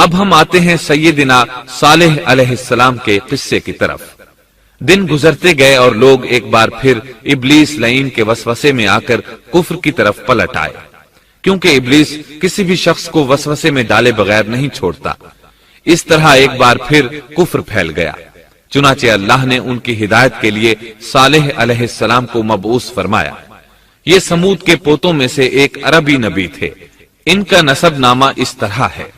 اب ہم آتے ہیں سیدنا صالح علیہ السلام کے قصے کی طرف۔ دن گزرتے گئے اور لوگ ایک بار پھر ابلیس لعین کے وسوسے میں آ کر کفر کی طرف پلٹ آئے، کیونکہ ابلیس کسی بھی شخص کو وسوسے میں ڈالے بغیر نہیں چھوڑتا۔ اس طرح ایک بار پھر کفر پھیل گیا، چنانچہ اللہ نے ان کی ہدایت کے لیے صالح علیہ السلام کو مبعوث فرمایا۔ یہ سمود کے پوتوں میں سے ایک عربی نبی تھے۔ ان کا نسب نامہ اس طرح ہے: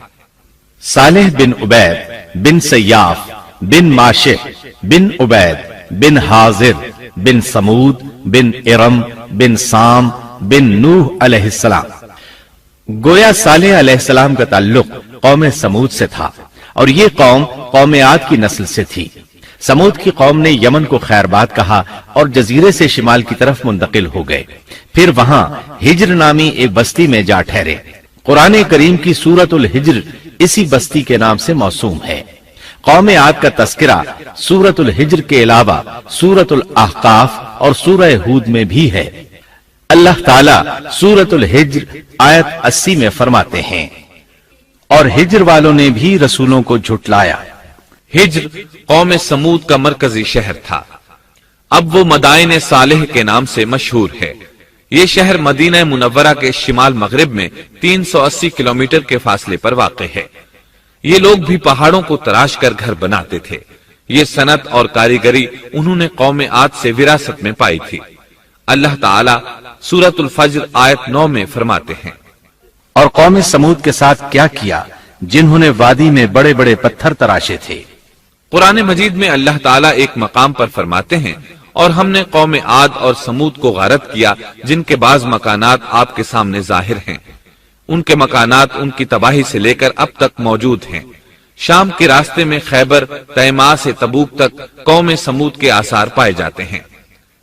صالح بن عبید بن سیاف بن ماشح بن عبید بن حاضر بن سمود بن ارم بن سام بن نوح علیہ السلام۔ گویا صالح علیہ السلام کا تعلق قوم سمود سے تھا، اور یہ قوم عاد کی نسل سے تھی۔ سمود کی قوم نے یمن کو خیر باد کہا اور جزیرے سے شمال کی طرف منتقل ہو گئے، پھر وہاں ہجر نامی ایک بستی میں جا ٹھہرے۔ قرآن کریم کی سورۃ الحجر اسی بستی کے نام سے موسوم ہے۔ قوم عاد کا تذکرہ سورۃ الحجر کے علاوہ سورۃ الاحقاف اور سورہ ہود میں بھی ہے۔ اللہ تعالیٰ سورۃ الحجر آیت 80 میں فرماتے ہیں: اور ہجر والوں نے بھی رسولوں کو جھٹلایا۔ ہجر قوم سمود کا مرکزی شہر تھا۔ اب وہ مدائن صالح کے نام سے مشہور ہے۔ یہ شہر مدینہ منورہ کے شمال مغرب میں 380 کلومیٹر کے فاصلے پر واقع ہے۔ یہ لوگ بھی پہاڑوں کو تراش کر گھر بناتے تھے۔ یہ صنعت اور کاریگری انہوں نے قوم عاد سے وراثت میں پائی تھی۔ اللہ تعالیٰ سورۃ الفجر آیت 9 میں فرماتے ہیں: اور قوم سمود کے ساتھ کیا کیا جنہوں نے وادی میں بڑے بڑے پتھر تراشے تھے۔ قرآن مجید میں اللہ تعالیٰ ایک مقام پر فرماتے ہیں: اور ہم نے قوم عاد اور سمود کو غارت کیا جن کے بعض مکانات آپ کے سامنے ظاہر ہیں۔ ان کے مکانات ان کی تباہی سے لے کر اب تک موجود ہیں۔ شام کے راستے میں خیبر، تیما سے تبوک تک قوم سمود کے آثار پائے جاتے ہیں۔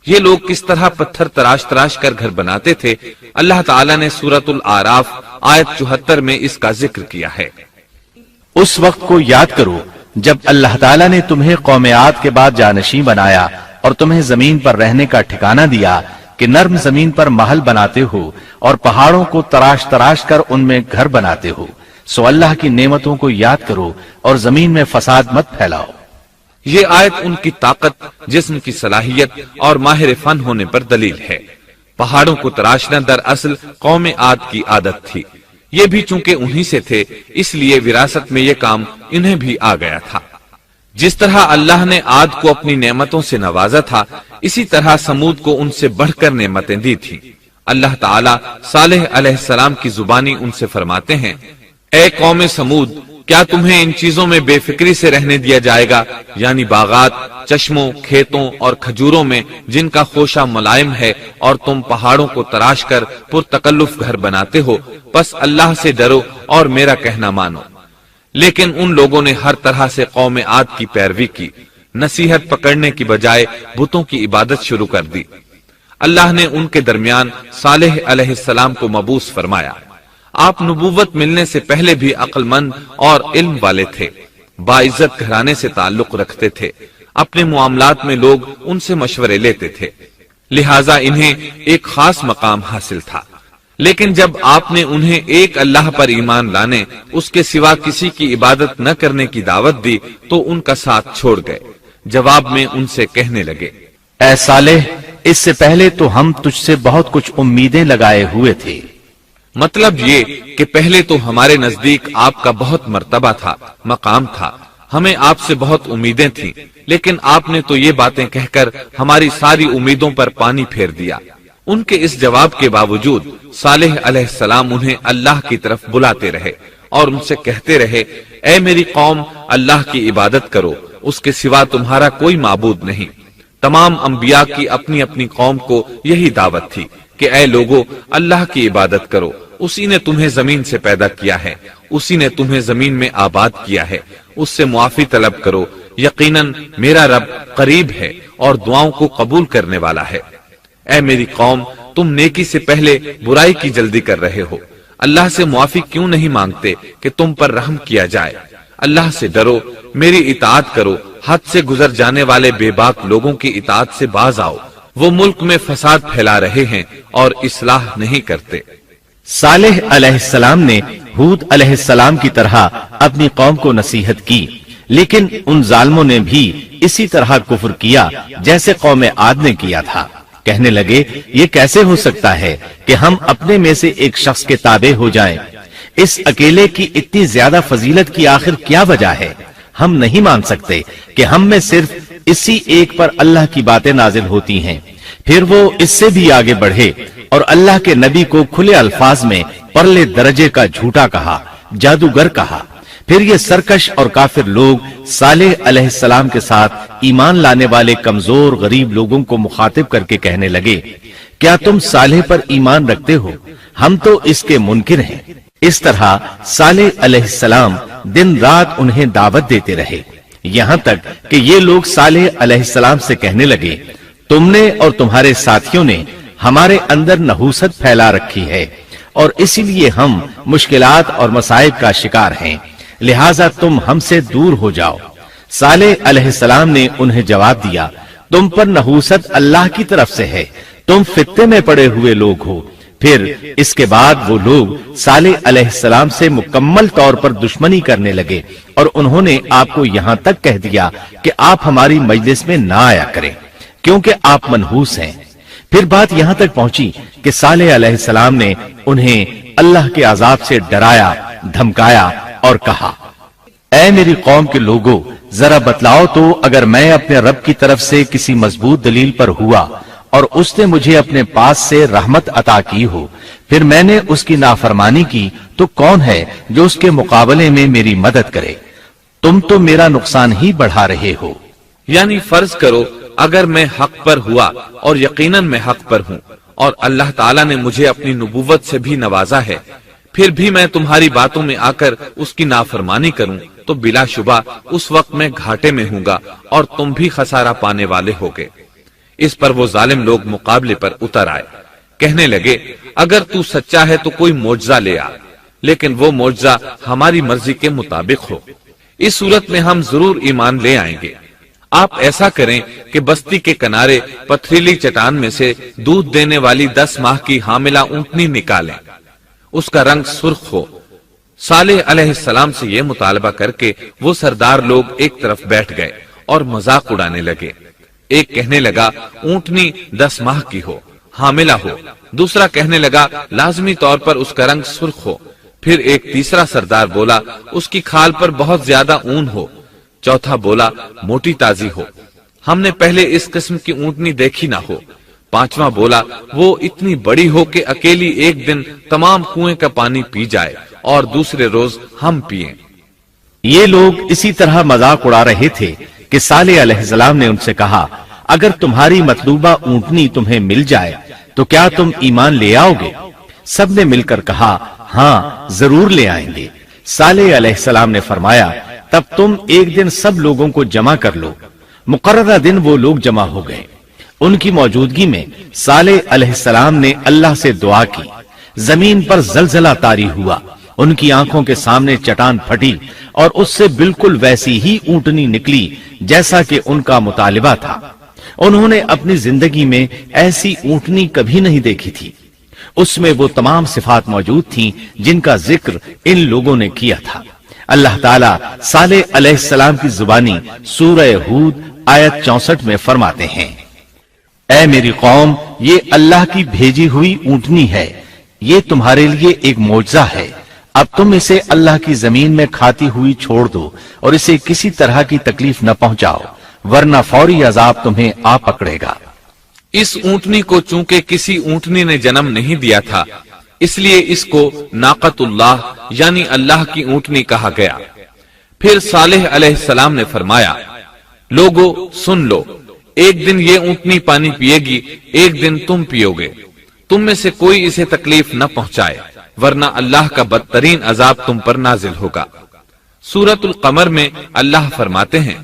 یہ لوگ کس طرح پتھر تراش کر گھر بناتے تھے، اللہ تعالیٰ نے سورۃ الاعراف آیت 74 میں اس کا ذکر کیا ہے۔ اس وقت کو یاد کرو جب اللہ تعالیٰ نے تمہیں قوم عاد کے بعد جانشین بنایا اور تمہیں زمین پر رہنے کا ٹھکانہ دیا کہ نرم زمین پر محل بناتے ہو اور پہاڑوں کو تراش کر ان میں گھر بناتے ہو۔ سو اللہ کی نعمتوں کو یاد کرو اور زمین میں فساد مت پھیلاؤ۔ یہ آیت ان کی طاقت، جسم کی صلاحیت اور ماہر فن ہونے پر دلیل ہے۔ پہاڑوں کو تراشنا دراصل قوم عاد کی عادت تھی۔ یہ بھی چونکہ انہی سے تھے، اس لیے وراثت میں یہ کام انہیں بھی آ گیا تھا۔ جس طرح اللہ نے عاد کو اپنی نعمتوں سے نوازا تھا، اسی طرح سمود کو ان سے بڑھ کر نعمتیں دی تھی۔ اللہ تعالیٰ صالح علیہ السلام کی زبانی ان سے فرماتے ہیں: اے قوم سمود، کیا تمہیں ان چیزوں میں بے فکری سے رہنے دیا جائے گا، یعنی باغات، چشموں، کھیتوں اور کھجوروں میں جن کا خوشہ ملائم ہے، اور تم پہاڑوں کو تراش کر پرتکلف گھر بناتے ہو؟ پس اللہ سے ڈرو اور میرا کہنا مانو۔ لیکن ان لوگوں نے ہر طرح سے قوم عاد کی پیروی کی، نصیحت پکڑنے کی بجائے بتوں کی عبادت شروع کر دی۔ اللہ نے ان کے درمیان صالح علیہ السلام کو مبعوث فرمایا۔ آپ نبوت ملنے سے پہلے بھی عقل مند اور علم والے تھے، باعزت گھرانے سے تعلق رکھتے تھے۔ اپنے معاملات میں لوگ ان سے مشورے لیتے تھے، لہٰذا انہیں ایک خاص مقام حاصل تھا۔ لیکن جب آپ نے انہیں ایک اللہ پر ایمان لانے، اس کے سوا کسی کی عبادت نہ کرنے کی دعوت دی تو ان کا ساتھ چھوڑ گئے۔ جواب میں ان سے کہنے لگے: اے صالح، اس سے پہلے تو ہم تجھ سے بہت کچھ امیدیں لگائے ہوئے تھے۔ مطلب یہ کہ پہلے تو ہمارے نزدیک آپ کا بہت مرتبہ تھا، مقام تھا، ہمیں آپ سے بہت امیدیں تھیں، لیکن آپ نے تو یہ باتیں کہہ کر ہماری ساری امیدوں پر پانی پھیر دیا۔ ان کے اس جواب کے باوجود صالح علیہ السلام انہیں اللہ کی طرف بلاتے رہے اور ان سے کہتے رہے: اے میری قوم، اللہ کی عبادت کرو، اس کے سوا تمہارا کوئی معبود نہیں۔ تمام انبیاء کی اپنی اپنی قوم کو یہی دعوت تھی کہ اے لوگو، اللہ کی عبادت کرو، اسی نے تمہیں زمین سے پیدا کیا ہے، اسی نے تمہیں زمین میں آباد کیا ہے، اس سے معافی طلب کرو، یقیناً میرا رب قریب ہے اور دعاؤں کو قبول کرنے والا ہے۔ اے میری قوم، تم نیکی سے پہلے برائی کی جلدی کر رہے ہو، اللہ سے معافی کیوں نہیں مانگتے کہ تم پر رحم کیا جائے؟ اللہ سے ڈرو، میری اطاعت کرو، حد سے گزر جانے والے بے باک لوگوں کی اطاعت سے باز آؤ، وہ ملک میں فساد پھیلا رہے ہیں اور اصلاح نہیں کرتے۔ صالح علیہ السلام نے ہود علیہ السلام کی طرح اپنی قوم کو نصیحت کی، لیکن ان ظالموں نے بھی اسی طرح کفر کیا جیسے قوم عاد نے کیا تھا۔ کہنے لگے یہ کیسے ہو سکتا ہے کہ ہم اپنے میں سے ایک شخص کے تابع ہو جائیں؟ اس اکیلے کی اتنی زیادہ فضیلت کی آخر کیا وجہ ہے؟ ہم نہیں مان سکتے کہ ہم میں صرف اسی ایک پر اللہ کی باتیں نازل ہوتی ہیں۔ پھر وہ اس سے بھی آگے بڑھے اور اللہ کے نبی کو کھلے الفاظ میں پرلے درجے کا جھوٹا کہا، جادوگر کہا۔ پھر یہ سرکش اور کافر لوگ صالح علیہ السلام کے ساتھ ایمان لانے والے کمزور غریب لوگوں کو مخاطب کر کے کہنے لگے، کیا تم صالح پر ایمان رکھتے ہو؟ ہم تو اس کے منکر ہیں۔ اس طرح صالح علیہ السلام دن رات انہیں دعوت دیتے رہے، یہاں تک کہ یہ لوگ صالح علیہ السلام سے کہنے لگے، تم نے اور تمہارے ساتھیوں نے ہمارے اندر نحوست پھیلا رکھی ہے اور اسی لیے ہم مشکلات اور مصائب کا شکار ہیں، لہٰذا تم ہم سے دور ہو جاؤ۔ صالح علیہ السلام نے انہیں جواب دیا، تم پر نحوست اللہ کی طرف سے ہے، تم فتنے میں پڑے ہوئے لوگ ہو۔ پھر اس کے بعد وہ لوگ صالح علیہ السلام سے مکمل طور پر دشمنی کرنے لگے اور انہوں نے آپ کو یہاں تک کہہ دیا کہ آپ ہماری مجلس میں نہ آیا کریں کیونکہ آپ منحوس ہیں۔ پھر بات یہاں تک پہنچی کہ صالح علیہ السلام نے انہیں اللہ کے عذاب سے ڈرایا، دھمکایا اور کہا، اے میری قوم کے لوگوں، ذرا بتلاؤ تو اگر میں اپنے رب کی طرف سے کسی مضبوط دلیل پر ہوا اور اس نے مجھے اپنے پاس سے رحمت عطا کی ہو، پھر میں نے اس کی نافرمانی کی، تو کون ہے جو اس کے مقابلے میں میری مدد کرے؟ تم تو میرا نقصان ہی بڑھا رہے ہو۔ یعنی فرض کرو اگر میں حق پر ہوا اور یقیناً میں حق پر ہوں اور اللہ تعالیٰ نے مجھے اپنی نبوت سے بھی نوازا ہے، پھر بھی میں تمہاری باتوں میں آ کر اس کی نافرمانی کروں تو بلا شبہ اس وقت میں گھاٹے میں ہوں گا اور تم بھی خسارہ پانے والے ہوگے۔ اس پر وہ ظالم لوگ مقابلے پر اتر آئے، کہنے لگے، اگر تو سچا ہے تو کوئی معجزہ لے آ، لیکن وہ معجزہ ہماری مرضی کے مطابق ہو، اس صورت میں ہم ضرور ایمان لے آئیں گے۔ آپ ایسا کریں کہ بستی کے کنارے پتھریلی چٹان میں سے دودھ دینے والی 10 ماہ کی حاملہ اونٹنی نکالیں، اس کا رنگ سرخ ہو۔ صالح علیہ السلام سے یہ مطالبہ کر کے وہ سردار لوگ ایک طرف بیٹھ گئے اور مذاق اڑانے لگے۔ ایک کہنے لگا اونٹنی 10 ماہ کی ہو، حاملہ ہو، دوسرا کہنے لگا لازمی طور پر اس کا رنگ سرخ ہو، پھر ایک تیسرا سردار بولا اس کی کھال پر بہت زیادہ اون ہو، چوتھا بولا موٹی تازی ہو، ہم نے پہلے اس قسم کی اونٹنی دیکھی نہ ہو، پانچواں بولا وہ اتنی بڑی ہو کہ اکیلی ایک دن تمام کنویں کا پانی پی جائے اور دوسرے روز ہم پیئیں۔ یہ لوگ اسی طرح مذاق اڑا رہے تھے کہ صالح علیہ السلام نے ان سے کہا، اگر تمہاری مطلوبہ اونٹنی تمہیں مل جائے تو کیا تم ایمان لے آؤ گے؟ سب نے مل کر کہا، ہاں ضرور لے آئیں گے۔ صالح علیہ السلام نے فرمایا، تب تم ایک دن سب لوگوں کو جمع کر لو۔ مقررہ دن وہ لوگ جمع ہو گئے۔ ان کی موجودگی میں صالح علیہ السلام نے اللہ سے دعا کی، زمین پر زلزلہ طاری ہوا، ان کی آنکھوں کے سامنے چٹان پھٹی اور اس سے بالکل ویسی ہی اونٹنی نکلی جیسا کہ ان کا مطالبہ تھا۔ انہوں نے اپنی زندگی میں ایسی اونٹنی کبھی نہیں دیکھی تھی، اس میں وہ تمام صفات موجود تھیں جن کا ذکر ان لوگوں نے کیا تھا۔ اللہ تعالیٰ صالح علیہ السلام کی زبانی سورہ ہود آیت 64 میں فرماتے ہیں، اے میری قوم، یہ اللہ کی بھیجی ہوئی اونٹنی ہے، یہ تمہارے لیے ایک معجزہ ہے، اب تم اسے اللہ کی زمین میں کھاتی ہوئی چھوڑ دو اور اسے کسی طرح کی تکلیف نہ پہنچاؤ، ورنہ فوری عذاب تمہیں آ پکڑے گا۔ اس اونٹنی کو چونکہ کسی اونٹنی نے جنم نہیں دیا تھا، اس لیے اس کو ناقۃ اللہ یعنی اللہ کی اونٹنی کہا گیا۔ پھر صالح علیہ السلام نے فرمایا، لوگو سن لو، ایک دن یہ اونٹنی پانی پیے گی، ایک دن تم پیو گے، تم میں سے کوئی اسے تکلیف نہ پہنچائے، ورنہ اللہ کا بدترین عذاب تم پر نازل ہوگا۔ سورۃ القمر میں اللہ فرماتے ہیں،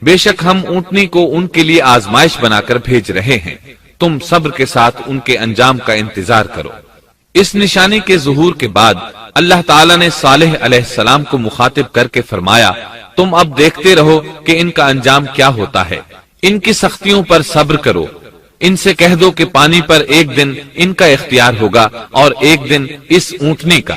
بے شک ہم اونٹنی کو ان کے لیے آزمائش بنا کر بھیج رہے ہیں، تم صبر کے ساتھ ان کے انجام کا انتظار کرو۔ اس نشانی کے ظہور کے بعد اللہ تعالیٰ نے صالح علیہ السلام کو مخاطب کر کے فرمایا، تم اب دیکھتے رہو کہ ان کا انجام کیا ہوتا ہے، ان کی سختیوں پر صبر کرو، ان سے کہہ دو کہ پانی پر ایک دن ان کا اختیار ہوگا اور ایک دن اس اونٹنی کا،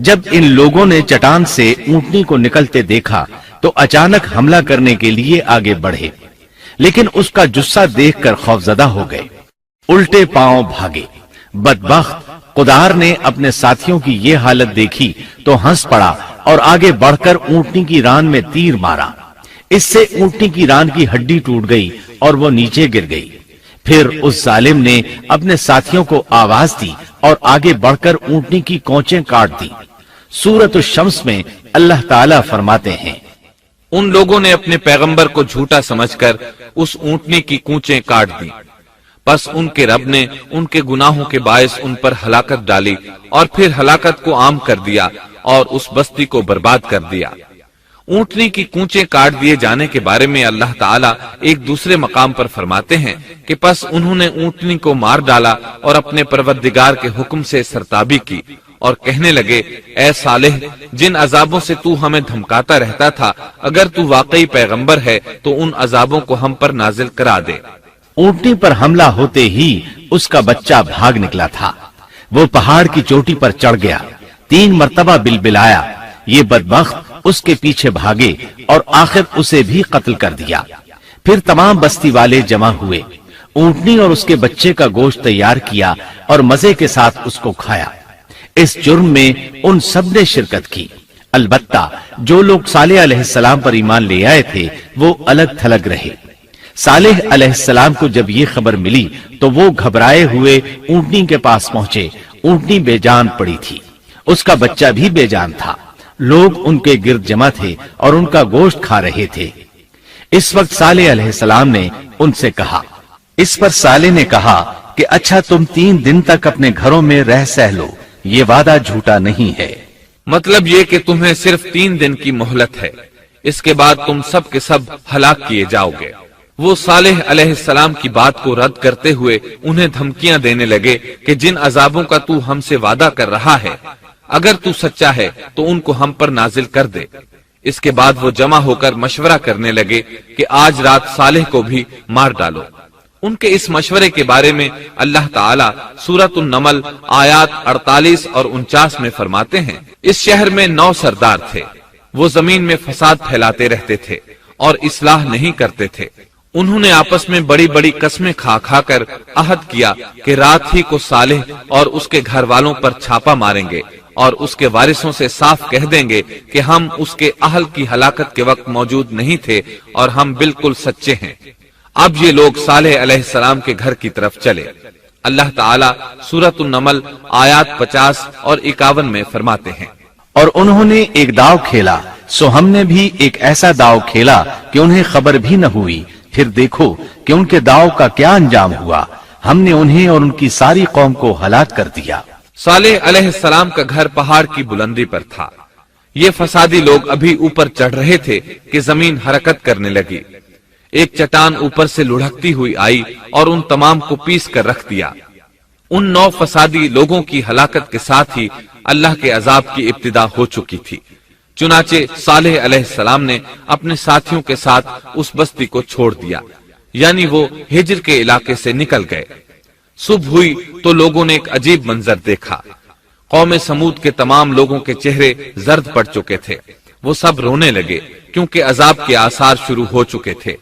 جب ان لوگوں نے چٹان سے اونٹنی کو نکلتے دیکھا تو اچانک حملہ کرنے کے لیے آگے بڑھے، لیکن اس کا جثہ دیکھ کر خوفزدہ ہو گئے، الٹے پاؤں بھاگے۔ بدبخت قدار نے اپنے ساتھیوں کی یہ حالت دیکھی تو ہنس پڑا اور آگے بڑھ کر اونٹنی کی ران میں تیر مارا۔ اس سے اونٹنی کی ران کی ہڈی ٹوٹ گئی اور وہ نیچے گر گئی۔ پھر اس ظالم نے اپنے ساتھیوں کو آواز دی اور آگے بڑھ کر اونٹنی کی کونچیں کاٹ دی۔ سورۃ الشمس میں اللہ تعالیٰ فرماتے ہیں، ان لوگوں نے اپنے پیغمبر کو جھوٹا سمجھ کر اس اونٹنی کی کونچیں کاٹ دی، پس ان کے رب نے ان کے گناہوں کے باعث ان پر ہلاکت ڈالی اور پھر ہلاکت کو عام کر دیا اور اس بستی کو برباد کر دیا۔ اونٹنی کی کونچیں کاٹ دیے جانے کے بارے میں اللہ تعالیٰ ایک دوسرے مقام پر فرماتے ہیں کہ پس انہوں نے اونٹنی کو مار ڈالا اور اپنے پروردگار کے حکم سے سرتابی کی اور کہنے لگے، اے صالح، جن عذابوں سے تو ہمیں دھمکاتا رہتا تھا، اگر تو واقعی پیغمبر ہے تو ان عذابوں کو ہم پر نازل کرا دے۔ اونٹنی پر حملہ ہوتے ہی اس کا بچہ بھاگ نکلا تھا۔ وہ پہاڑ کی چوٹی پر چڑھ گیا، 3 مرتبہ بلبلایا۔ یہ بدبخت اس کے پیچھے بھاگے اور آخر اسے بھی قتل کر دیا۔ پھر تمام بستی والے جمع ہوئے، اونٹنی اور اس کے بچے کا گوشت تیار کیا اور مزے کے ساتھ اس کو کھایا۔ اس جرم میں ان سب نے شرکت کی، البتہ جو لوگ صالح علیہ السلام پر ایمان لے آئے تھے وہ الگ تھلگ رہے۔ صالح علیہ السلام کو جب یہ خبر ملی تو وہ گھبرائے ہوئے اونٹنی کے پاس پہنچے۔ اونٹنی بے جان پڑی تھی، اس کا بچہ بھی بے جان تھا۔ لوگ ان کے گرد جمع تھے اور ان کا گوشت کھا رہے تھے۔ اس وقت صالح علیہ السلام نے ان سے کہا، اس پر صالح نے کہا کہ اچھا تم 3 دن تک اپنے گھروں میں رہ سہ لو، یہ وعدہ جھوٹا نہیں ہے۔ مطلب یہ کہ تمہیں صرف 3 دن کی مہلت ہے، اس کے بعد تم سب کے سب ہلاک کیے جاؤ گے۔ وہ صالح علیہ السلام کی بات کو رد کرتے ہوئے انہیں دھمکیاں دینے لگے کہ جن عذابوں کا تو ہم سے وعدہ کر رہا ہے، اگر تو سچا ہے تو ان کو ہم پر نازل کر دے۔ اس کے بعد وہ جمع ہو کر مشورہ کرنے لگے کہ آج رات صالح کو بھی مار ڈالو۔ ان کے اس مشورے کے بارے میں اللہ تعالیٰ سورۃ النمل آیات 48 اور 49 میں فرماتے ہیں، اس شہر میں 9 سردار تھے، وہ زمین میں فساد پھیلاتے رہتے تھے اور اصلاح نہیں کرتے تھے۔ انہوں نے آپس میں بڑی بڑی قسمیں کھا کھا کر عہد کیا کہ رات ہی کو صالح اور اس کے گھر والوں پر چھاپا ماریں گے اور اس کے وارثوں سے صاف کہہ دیں گے کہ ہم اس کے اہل کی ہلاکت کے وقت موجود نہیں تھے اور ہم بالکل سچے ہیں۔ اب یہ لوگ صالح علیہ السلام کے گھر کی طرف چلے۔ اللہ تعالیٰ سورۃ النمل آیات 50 اور 51 میں فرماتے ہیں، اور انہوں نے ایک داؤ کھیلا، سو ہم نے بھی ایک ایسا داؤ کھیلا کہ انہیں خبر بھی نہ ہوئی۔ پھر دیکھو کہ ان کے داؤ کا کیا انجام ہوا، ہم نے انہیں اور ان کی ساری قوم کو ہلاک کر دیا۔ صالح علیہ السلام کا گھر پہاڑ کی بلندی پر تھا۔ یہ فسادی لوگ ابھی اوپر چڑھ رہے تھے کہ زمین حرکت کرنے لگی۔ ایک چٹان اوپر سے لڑھکتی ہوئی آئی اور ان تمام کو پیس کر رکھ دیا۔ ان 9 فسادی لوگوں کی ہلاکت کے ساتھ ہی اللہ کے عذاب کی ابتدا ہو چکی تھی۔ چنانچہ صالح علیہ السلام نے اپنے ساتھیوں کے ساتھ اس بستی کو چھوڑ دیا، یعنی وہ ہجر کے علاقے سے نکل گئے۔ صبح ہوئی تو لوگوں نے ایک عجیب منظر دیکھا۔ قوم سمود کے تمام لوگوں کے چہرے زرد پڑ چکے تھے، وہ سب رونے لگے کیونکہ عذاب کے آثار شروع ہو چکے تھے۔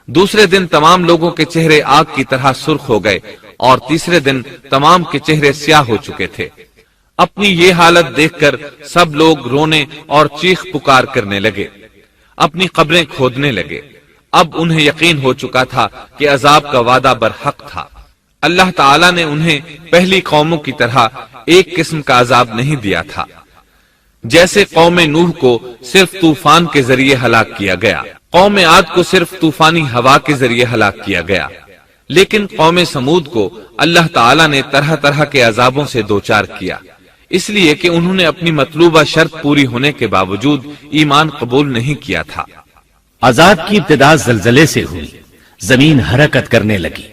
دوسرے دن تمام لوگوں کے چہرے آگ کی طرح سرخ ہو گئے اور تیسرے دن تمام کے چہرے سیاہ ہو چکے تھے۔ اپنی یہ حالت دیکھ کر سب لوگ رونے اور چیخ پکار کرنے لگے، اپنی قبریں کھودنے لگے۔ اب انہیں یقین ہو چکا تھا کہ عذاب کا وعدہ برحق تھا۔ اللہ تعالیٰ نے انہیں پہلی قوموں کی طرح ایک قسم کا عذاب نہیں دیا تھا، جیسے قوم نوح کو صرف طوفان کے ذریعے ہلاک کیا گیا، قوم عاد کو صرف طوفانی ہوا کے ذریعے ہلاک کیا گیا، لیکن قوم سمود کو اللہ تعالیٰ نے طرح طرح کے عذابوں سے دوچار کیا، اس لیے کہ انہوں نے اپنی مطلوبہ شرط پوری ہونے کے باوجود ایمان قبول نہیں کیا تھا۔ عذاب کی ابتدا زلزلے سے ہوئی، زمین حرکت کرنے لگی۔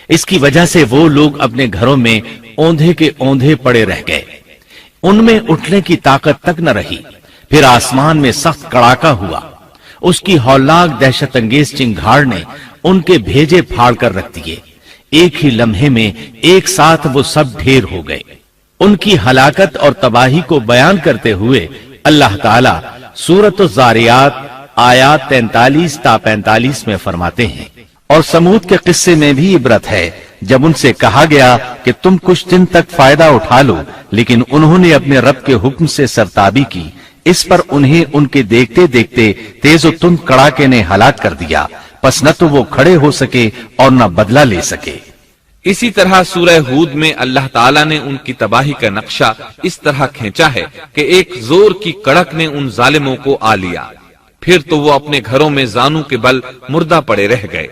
اس کی وجہ سے وہ لوگ اپنے گھروں میں اوندھے کے اوندھے پڑے رہ گئے، ان میں اٹھنے کی طاقت تک نہ رہی۔ پھر آسمان میں سخت کڑاکا ہوا، اس کی ہولناک دہشت انگیز چنگھاڑ نے ان کے بھیجے پھاڑ کر رکھ دیے۔ ایک ہی لمحے میں ایک ساتھ وہ سب ڈھیر ہو گئے۔ ان کی ہلاکت اور تباہی کو بیان کرتے ہوئے اللہ تعالی سورۃ الزاریات آیات 43 تا 45 میں فرماتے ہیں، اور سمود کے قصے میں بھی عبرت ہے جب ان سے کہا گیا کہ تم کچھ دن تک فائدہ اٹھا لو، لیکن انہوں نے اپنے رب کے حکم سے سرتابی کی، اس پر انہیں ان کے دیکھتے دیکھتے تیز و تند کڑاکے نے ہلاک کر دیا، پس نہ تو وہ کھڑے ہو سکے اور نہ بدلہ لے سکے۔ اسی طرح سورہ ہود میں اللہ تعالیٰ نے ان کی تباہی کا نقشہ اس طرح کھینچا ہے کہ ایک زور کی کڑک نے ان ظالموں کو آ لیا، پھر تو وہ اپنے گھروں میں زانو کے بل مردہ پڑے رہ گئے،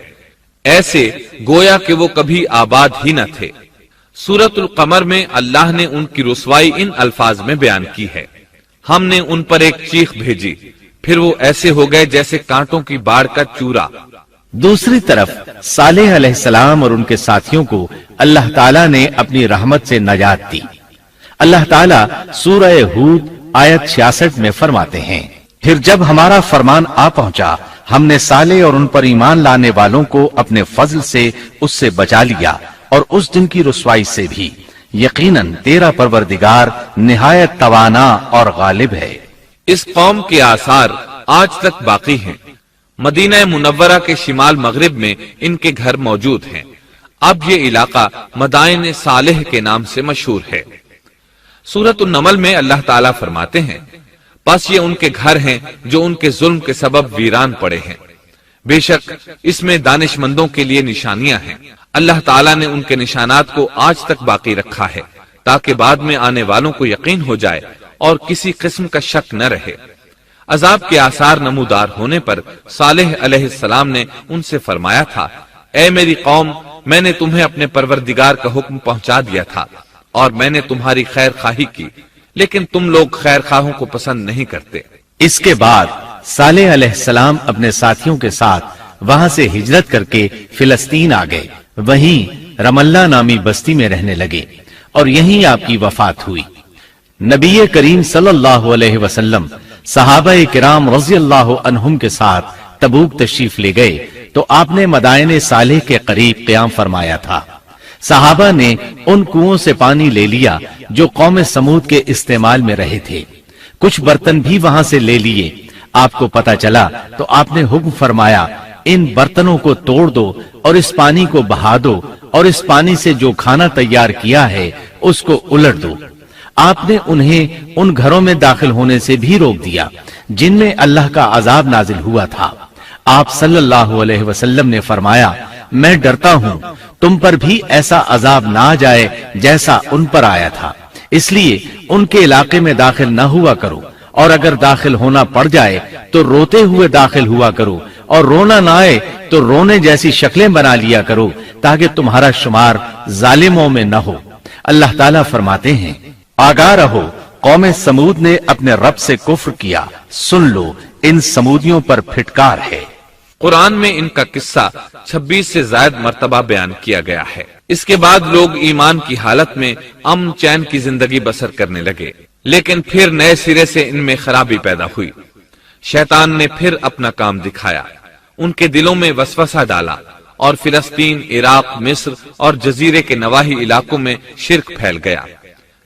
ایسے گویا کہ وہ کبھی آباد ہی نہ تھے۔ سورۃ القمر میں اللہ نے ان کی رسوائی ان الفاظ میں بیان کی ہے، ہم نے ان پر ایک چیخ بھیجی، پھر وہ ایسے ہو گئے جیسے کانٹوں کی باڑ کا چورا۔ دوسری طرف صالح علیہ السلام اور ان کے ساتھیوں کو اللہ تعالیٰ نے اپنی رحمت سے نجات دی۔ اللہ تعالیٰ سورہ ہود آیت 66 میں فرماتے ہیں، پھر جب ہمارا فرمان آ پہنچا ہم نے صالح اور ان پر ایمان لانے والوں کو اپنے فضل سے اس سے بچا لیا اور اس دن کی رسوائی سے بھی، یقیناً تیرا پروردگار نہایت توانا اور غالب ہے۔ اس قوم کے آثار آج تک باقی ہیں، مدینہ منورہ کے شمال مغرب میں ان کے گھر موجود ہیں، اب یہ علاقہ مدائن صالح کے نام سے مشہور ہے۔ سورۃ النمل میں اللہ تعالیٰ فرماتے ہیں، پس یہ ان کے گھر ہیں جو ان کے ظلم کے سبب ویران پڑے ہیں، بے شک اس میں دانش مندوں کے لیے نشانیاں ہیں۔ اللہ تعالیٰ نے ان کے نشانات کو آج تک باقی رکھا ہے تاکہ بعد میں آنے والوں کو یقین ہو جائے اور کسی قسم کا شک نہ رہے۔ عذاب کے آثار نمودار ہونے پر صالح علیہ السلام نے ان سے فرمایا تھا، اے میری قوم، میں نے تمہیں اپنے پروردگار کا حکم پہنچا دیا تھا اور میں نے تمہاری خیر خواہی کی، لیکن تم لوگ خیر خواہوں کو پسند نہیں کرتے۔ اس کے بعد صالح علیہ السلام اپنے ساتھیوں کے ساتھ وہاں سے ہجرت کر کے فلسطین آ گئے، وہیں رملہ نامی بستی میں رہنے لگے اور یہیں آپ کی وفات ہوئی۔ نبی کریم صلی اللہ علیہ وسلم صحابہ کرام رضی اللہ عنہم کے ساتھ تبوک تشریف لے گئے تو آپ نے مدائن صالح کے قریب قیام فرمایا تھا۔ صحابہ نے ان کنووں سے پانی لے لیا جو قوم سمود کے استعمال میں رہے تھے، کچھ برتن بھی وہاں سے لے لیے۔ آپ کو پتا چلا تو آپ نے حکم فرمایا، ان برتنوں کو توڑ دو اور اس پانی کو بہا دو اور اس پانی سے جو کھانا تیار کیا ہے اس کو الٹ دو۔ آپ نے انہیں ان گھروں میں داخل ہونے سے بھی روک دیا جن میں اللہ کا عذاب نازل ہوا تھا۔ آپ صلی اللہ علیہ وسلم نے فرمایا، میں ڈرتا ہوں تم پر بھی ایسا عذاب نہ آ جائے جیسا ان پر آیا تھا، اس لیے ان کے علاقے میں داخل نہ ہوا کرو، اور اگر داخل ہونا پڑ جائے تو روتے ہوئے داخل ہوا کرو، اور رونا نہ آئے تو رونے جیسی شکلیں بنا لیا کرو تاکہ تمہارا شمار ظالموں میں نہ ہو۔ اللہ تعالیٰ فرماتے ہیں، آگاہ رہو، قوم سمود نے اپنے رب سے کفر کیا، سن لو ان سمودیوں پر پھٹکار ہے۔ قرآن میں ان کا قصہ 26 سے زائد مرتبہ بیان کیا گیا ہے۔ اس کے بعد لوگ ایمان کی حالت میں امن چین کی زندگی بسر کرنے لگے، لیکن پھر نئے سرے سے ان میں خرابی پیدا ہوئی۔ شیطان نے پھر اپنا کام دکھایا، ان کے دلوں میں وسوسہ ڈالا اور فلسطین، عراق، مصر اور جزیرے کے نواحی علاقوں میں شرک پھیل گیا۔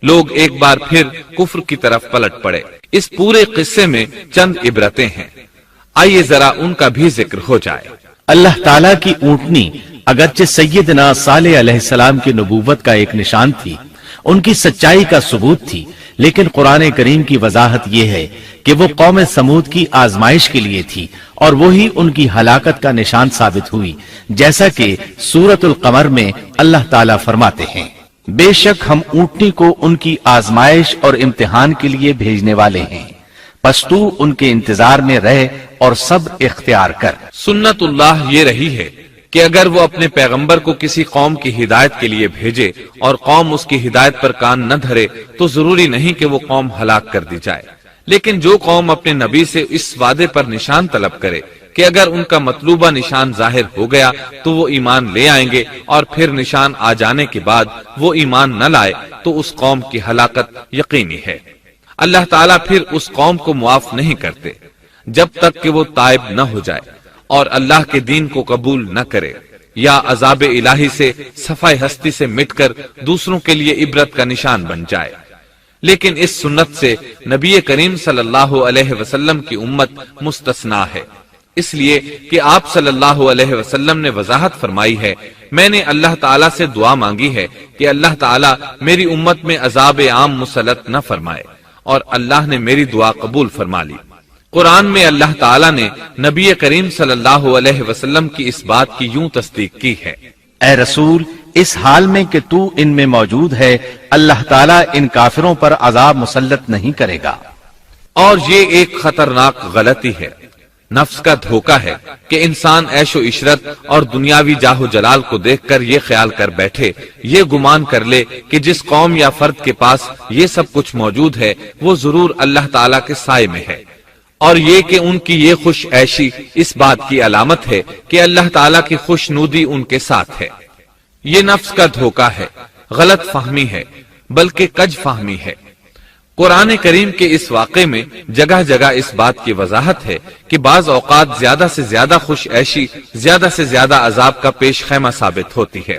لوگ ایک بار پھر کفر کی طرف پلٹ پڑے۔ اس پورے قصے میں چند عبرتیں ہیں، آئیے ذرا ان کا بھی ذکر ہو جائے۔ اللہ تعالیٰ کی اونٹنی اگرچہ سیدنا صالح علیہ السلام کی نبوت کا ایک نشان تھی، ان کی سچائی کا ثبوت تھی، لیکن قرآن کریم کی وضاحت یہ ہے کہ وہ قوم سمود کی آزمائش کے لیے تھی اور وہی ان کی ہلاکت کا نشان ثابت ہوئی، جیسا کہ سورۃ القمر میں اللہ تعالیٰ فرماتے ہیں، بے شک ہم اونٹنی کو ان کی آزمائش اور امتحان کے لیے بھیجنے والے ہیں، پس تو ان کے انتظار میں رہ اور صبر اختیار کر۔ سنت اللہ یہ رہی ہے کہ اگر وہ اپنے پیغمبر کو کسی قوم کی ہدایت کے لیے بھیجے اور قوم اس کی ہدایت پر کان نہ دھرے تو ضروری نہیں کہ وہ قوم ہلاک کر دی جائے، لیکن جو قوم اپنے نبی سے اس وعدے پر نشان طلب کرے کہ اگر ان کا مطلوبہ نشان ظاہر ہو گیا تو وہ ایمان لے آئیں گے، اور پھر نشان آ جانے کے بعد وہ ایمان نہ لائے تو اس قوم کی ہلاکت یقینی ہے۔ اللہ تعالیٰ پھر اس قوم کو معاف نہیں کرتے جب تک کہ وہ تائب نہ ہو جائے اور اللہ کے دین کو قبول نہ کرے۔ یا عذاب الہی سے صفائے ہستی سے مٹ کر دوسروں کے لیے عبرت کا نشان بن جائے۔ لیکن اس سنت سے نبی کریم صلی اللہ علیہ وسلم کی امت مستثنا ہے، اس لیے کہ آپ صلی اللہ علیہ وسلم نے وضاحت فرمائی ہے، میں نے اللہ تعالیٰ سے دعا مانگی ہے کہ اللہ تعالیٰ میری امت میں عذاب عام مسلط نہ فرمائے، اور اللہ نے میری دعا قبول فرما لی۔ قرآن میں اللہ تعالیٰ نے نبی کریم صلی اللہ علیہ وسلم کی اس بات کی یوں تصدیق کی ہے، اے رسول، اس حال میں کہ تو ان میں موجود ہے، اللہ تعالیٰ ان کافروں پر عذاب مسلط نہیں کرے گا۔ اور یہ ایک خطرناک غلطی ہے، نفس کا دھوکہ ہے کہ انسان عیش و عشرت اور دنیاوی جاہ و جلال کو دیکھ کر یہ خیال کر بیٹھے، یہ گمان کر لے کہ جس قوم یا فرد کے پاس یہ سب کچھ موجود ہے وہ ضرور اللہ تعالیٰ کے سائے میں ہے، اور یہ کہ ان کی یہ خوش عیشی اس بات کی علامت ہے کہ اللہ تعالیٰ کی خوشنودی ان کے ساتھ ہے۔ یہ نفس کا دھوکہ ہے، غلط فہمی ہے، بلکہ کج فہمی ہے۔ قرآن کریم کے اس واقعے میں جگہ جگہ اس بات کی وضاحت ہے کہ بعض اوقات زیادہ سے زیادہ خوش عیشی زیادہ سے زیادہ عذاب کا پیش خیمہ ثابت ہوتی ہے،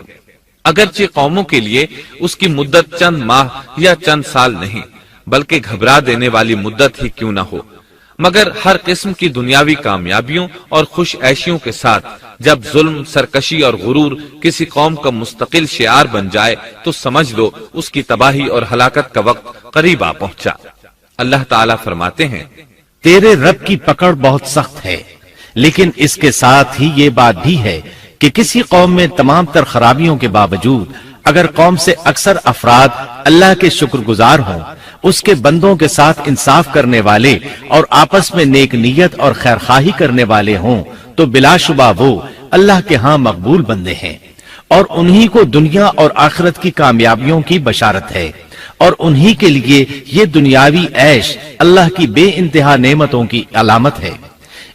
اگرچہ قوموں کے لیے اس کی مدت چند ماہ یا چند سال نہیں بلکہ گھبرا دینے والی مدت ہی کیوں نہ ہو، مگر ہر قسم کی دنیاوی کامیابیوں اور خوش عیشیوں کے ساتھ جب ظلم، سرکشی اور غرور کسی قوم کا مستقل شعار بن جائے تو سمجھ لو اس کی تباہی اور ہلاکت کا وقت قریب آ پہنچا۔ اللہ تعالیٰ فرماتے ہیں، تیرے رب کی پکڑ بہت سخت ہے، لیکن اس کے ساتھ ہی یہ بات بھی ہے کہ کسی قوم میں تمام تر خرابیوں کے باوجود اگر قوم سے اکثر افراد اللہ کے شکر گزار ہوں، اس کے بندوں کے ساتھ انصاف کرنے والے اور آپس میں نیک نیت اور خیرخواہی کرنے والے ہوں، تو بلا شبہ وہ اللہ کے ہاں مقبول بندے ہیں، اور انہی کو دنیا اور آخرت کی کامیابیوں کی بشارت ہے، اور انہی کے لیے یہ دنیاوی عیش اللہ کی بے انتہا نعمتوں کی علامت ہے۔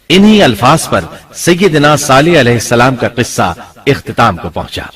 انہی الفاظ پر سیدنا صالح علیہ السلام کا قصہ اختتام کو پہنچا۔